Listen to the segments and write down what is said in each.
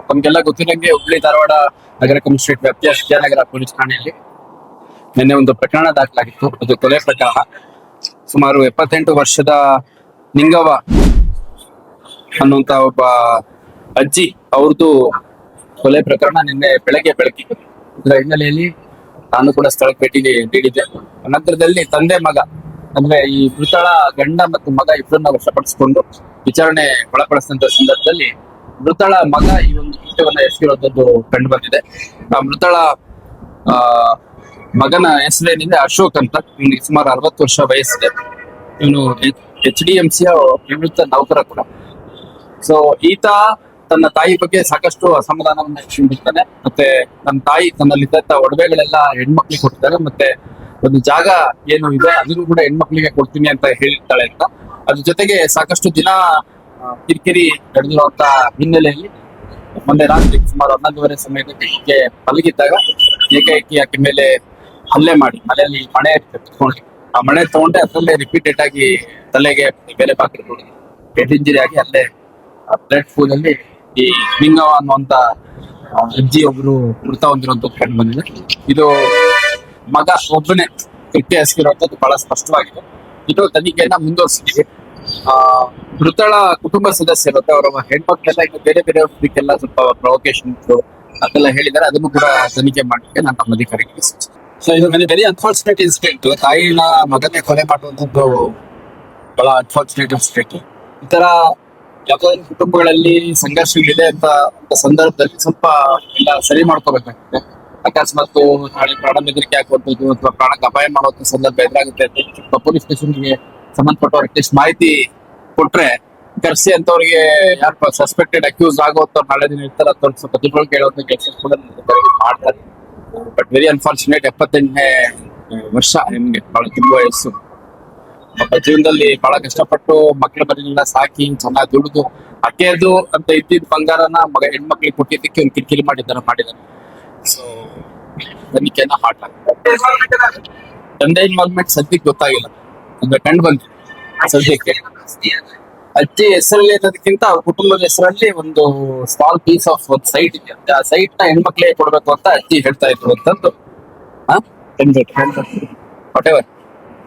ತಮ್ಗೆಲ್ಲ ಗೊತ್ತಿರಂಗೆ ಹುಬ್ಳಿ ಧಾರವಾಡ ನಗರ commissionerate ವ್ಯಾಪ್ತಿಯ Vidyanagar police ಠಾಣೆಯಲ್ಲಿ ನಿನ್ನೆ ಒಂದು ಪ್ರಕರಣ ದಾಖಲಾಗಿತ್ತು. ಅದು ಕೊಲೆ ಪ್ರಕರಣ. ಸುಮಾರು 78 ವರ್ಷದ ನಿಂಗವ್ವ ಅನ್ನುವಂತ ಒಬ್ಬ ಅಜ್ಜಿ ಅವ್ರದ್ದು ಕೊಲೆ ಪ್ರಕರಣ ನಿನ್ನೆ ಬೆಳಕಿತ್ತು. ಇದರ ಹಿನ್ನೆಲೆಯಲ್ಲಿ ನಾನು ಕೂಡ ಸ್ಥಳಕ್ಕೆ ಭೇಟಿ ನೀಡಿದ್ದೆ. ನಂತರದಲ್ಲಿ ತಂದೆ ಮಗ ಅಂದ್ರೆ ಈ ಮೃತಳ ಗಂಡ ಮತ್ತು ಮಗ ಇಬ್ಬರನ್ನ ವಶಪಡಿಸಿಕೊಂಡು ವಿಚಾರಣೆ ಒಳಪಡಿಸಿದಂತ ಸಂದರ್ಭದಲ್ಲಿ ಮೃತಳ ಮಗ ಈ ಒಂದು ಕೃತ್ಯವನ್ನ ಎಸಗಿರೋದದ್ದು ಕಂಡು ಬಂದಿದೆ. ಆ ಮೃತಳ ಆ ಮಗನ ಹೆಸರೇನಿದೆ ಅಶೋಕ್ ಅಂತ. ಇವನಿಗೆ ಸುಮಾರು 60 ವರ್ಷ ವಯಸ್ಸಿದೆ. ಇವನು HDMC ನಿವೃತ್ತ ನೌಕರ ಕೂಡ. ಸೊ ಈತ ತನ್ನ ತಾಯಿ ಬಗ್ಗೆ ಸಾಕಷ್ಟು ಅಸಮಾಧಾನವನ್ನ ಇಟ್ಕೊಂಡಿರ್ತಾನೆ. ಮತ್ತೆ ನನ್ನ ತಾಯಿ ತನ್ನಲ್ಲಿದ್ದಂತ ಒಡವೆಗಳೆಲ್ಲ ಹೆಣ್ಮಕ್ಳಿಗೆ ಕೊಟ್ಟಿದ್ದಾರೆ. ಮತ್ತೆ ಒಂದು ಜಾಗ ಏನು ಇದೆ ಅದನ್ನು ಕೂಡ ಹೆಣ್ಮಕ್ಳಿಗೆ ಕೊಡ್ತೀನಿ ಅಂತ ಹೇಳಿರ್ತಾಳೆ ಅಂತ. ಅದ್ರ ಜೊತೆಗೆ ಸಾಕಷ್ಟು ದಿನ ಕಿರಿಕಿರಿ ನಡೆದಿರುವಂತ ಹಿನ್ನೆಲೆಯಲ್ಲಿ ಮೊನ್ನೆ ರಾತ್ರಿ ಸುಮಾರು 11:30 ಸಮಯಕ್ಕೆ ಮಲಗಿದ್ದಾಗ ಏಕಾಏಕಿ ಆಕೆ ಮೇಲೆ ಹಲ್ಲೆ ಮಾಡಿ ಮನೆಯಲ್ಲಿ ಮಣೆ ತಗೊಂಡು ಆ ಮಣೆ ತಗೊಂಡೆ ಅದರಲ್ಲೇ ರಿಪೀಟೆಡ್ ಆಗಿ ತಲೆಗೆ ಬೇರೆ ಬಾಗಿಲು ಹೆಡ್ ಇಂಜರಿ ಆಗಿ ಅಲ್ಲೇ ಬ್ಲಡ್ ಪೂಲ್ ಅಲ್ಲಿ ಈ ನಿಂಗವ್ವ ಅನ್ನುವಂತ ಅಜ್ಜಿ ಒಬ್ರು ಮೃತ ಹೊಂದಿರುವಂತ ಕಂಡು ಬಂದಿದೆ. ಇದು ಮಗ ಒಬ್ಬನೇ ಕೃತ್ಯ ಎಸಗಿರುವಂತದ್ದು ಬಹಳ ಸ್ಪಷ್ಟವಾಗಿದೆ. ಇದು ತನಿಖೆಯನ್ನ ಮುಂದುವರಿಸಿದ್ದೀವಿ. ಮೃತಳ ಕುಟುಂಬ ಸದಸ್ಯರು ಅವರ ಹೆಣ್ಮಕ್ಳೆಲ್ಲ ಇನ್ನು ಬೇರೆ ಬೇರೆಯವ್ರಿಗೆಲ್ಲ ಸ್ವಲ್ಪ ಪ್ರೊವೊಕೇಶನ್ ಅದೆಲ್ಲ ಹೇಳಿದ್ದಾರೆ. ಅದನ್ನು ಕೂಡ ತನಿಖೆ ಮಾಡಲಿಕ್ಕೆ ನಾನು ನಮ್ಮ ಅಧಿಕಾರಿಗಳಿಗೆ ಸೂಚಿಸಿದೆ. ಸೊ ಇದು ವೆರಿ ಅನ್ಫಾರ್ಚುನೇಟ್ ಇನ್ಸಿಡೆಂಟ್. ತಾಯಿನ ಮಗನೇ ಕೊಲೆ ಮಾಡುವಂತದ್ದು ಬಹಳ ಅನ್ಫಾರ್ಚುನೇಟ್ ಇನ್ಸಿಡೆಂಟ್. ಈ ತರ ಯಾವುದೋ ಕುಟುಂಬಗಳಲ್ಲಿ ಸಂಘರ್ಷಗಳಿದೆ ಅಂತ ಸಂದರ್ಭದಲ್ಲಿ ಸ್ವಲ್ಪ ಎಲ್ಲ ಸರಿ ಮಾಡ್ಕೋಬೇಕಾಗ್ತದೆ. ಅಕಸ್ಮಾತ್ ನಾಳೆ ಪ್ರಾಣ ಬೆದರಿಕೆ ಹಾಕುವಂಥದ್ದು ಅಥವಾ ಪ್ರಾಣಕ್ಕೆ ಅಪಾಯ ಮಾಡುವಂತ ಸಂದರ್ಭ ಎದುರಾಗುತ್ತೆ ಅಂತ ಸ್ವಲ್ಪ ಪೊಲೀಸ್ ಸ್ಟೇಷನ್ಗೆ ಸಂಬಂಧಪಟ್ಟವ್ರ ಅಟ್ಲೀಸ್ಟ್ ಮಾಹಿತಿ ಕೊಟ್ರೆ ಕರ್ಸಿ ಅಂತವ್ರಿಗೆ ಯಾರು ಸಸ್ಪೆಕ್ಟೆಡ್ ಅಕ್ಯೂಸ್ ಆಗುವಂತವ್ರು ನಾಳೆ ದಿನ ಇರ್ತಾರೆ ಅಂತ ಸ್ವಲ್ಪ ತಿಳುವಳಿಕೆ ಹೇಳುವಂತ ಕೆಲಸ ಕೂಡ ಮಾಡ್ತಾರೆ. But very unfortunate. 78ನೇ ವರ್ಷ ನಿಮ್ಗೆ ಬಹಳ ತುಂಬ ವಯಸ್ಸು. ಜೀವನದಲ್ಲಿ ಬಹಳ ಕಷ್ಟಪಟ್ಟು ಮಕ್ಕಳ ಮನೆಯನ್ನ ಸಾಕಿ ಚೆನ್ನಾಗಿ ದುಡಿದು ಅಕ್ಕೆದು ಅಂತ ಇದ್ದಿದ್ದ ಬಂಗಾರನ ಹೆಣ್ಮಕ್ಳಿಗೆ ಕೊಟ್ಟಿದ್ದಕ್ಕೆ ಒಂದು ಕಿರಿಕಿರಿ ಮಾಡಿದ್ದಾನೆ. ಸೊ ತನಿಖೆನ ಹಾಟ್ ಆಗುತ್ತೆ. ತಂದೆ ಇನ್ವಾಲ್ವ್ಮೆಂಟ್ ಸದ್ಯಕ್ಕೆ ಗೊತ್ತಾಗಿಲ್ಲ, ಅಂದ್ರೆ ಕಂಡು ಬಂತು ಸದ್ಯಕ್ಕೆ. ಅಜ್ಜಿ ಹೆಸರಲ್ಲಿ ಅನ್ನೋದಕ್ಕಿಂತ ಕುಟುಂಬದ ಹೆಸರಲ್ಲಿ ಒಂದು ಸ್ಮಾಲ್ ಪೀಸ್ ಆಫ್ ಒಂದು ಸೈಟ್ ಇದೆ. ಆ ಸೈಟ್ ನ ಹೆಣ್ಮಕ್ಳಿಗೆ ಕೊಡ್ಬೇಕು ಅಂತ ಅಜ್ಜಿ ಹೇಳ್ತಾ ಇದ್ರು ಅಂತಂದು ವಾಟ್ ಎವರ್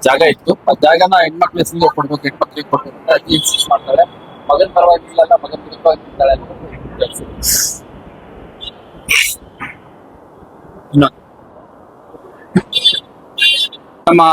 ಜಾಗ ಇತ್ತು. ಆ ಜಾಗನ ಹೆಣ್ಮಕ್ಳ ಹೆಸರಿಗೆ ಕೊಡ್ಬೇಕು, ಹೆಣ್ಮಕ್ಳಿಗೆ ಕೊಡ್ಬೇಕು ಅಂತ ಅಜ್ಜಿ ಇನ್ಸಿಸ್ಟ್ ಮಾಡ್ತಾಳೆ. ಮಗನ ಪರವಾಗಿಲ್ಲ, ಮಗನ ವಿರುದ್ಧವಾಗಿರ್ತಾಳೆ. ಇನ್ನೊಂದು ನಮ್ಮ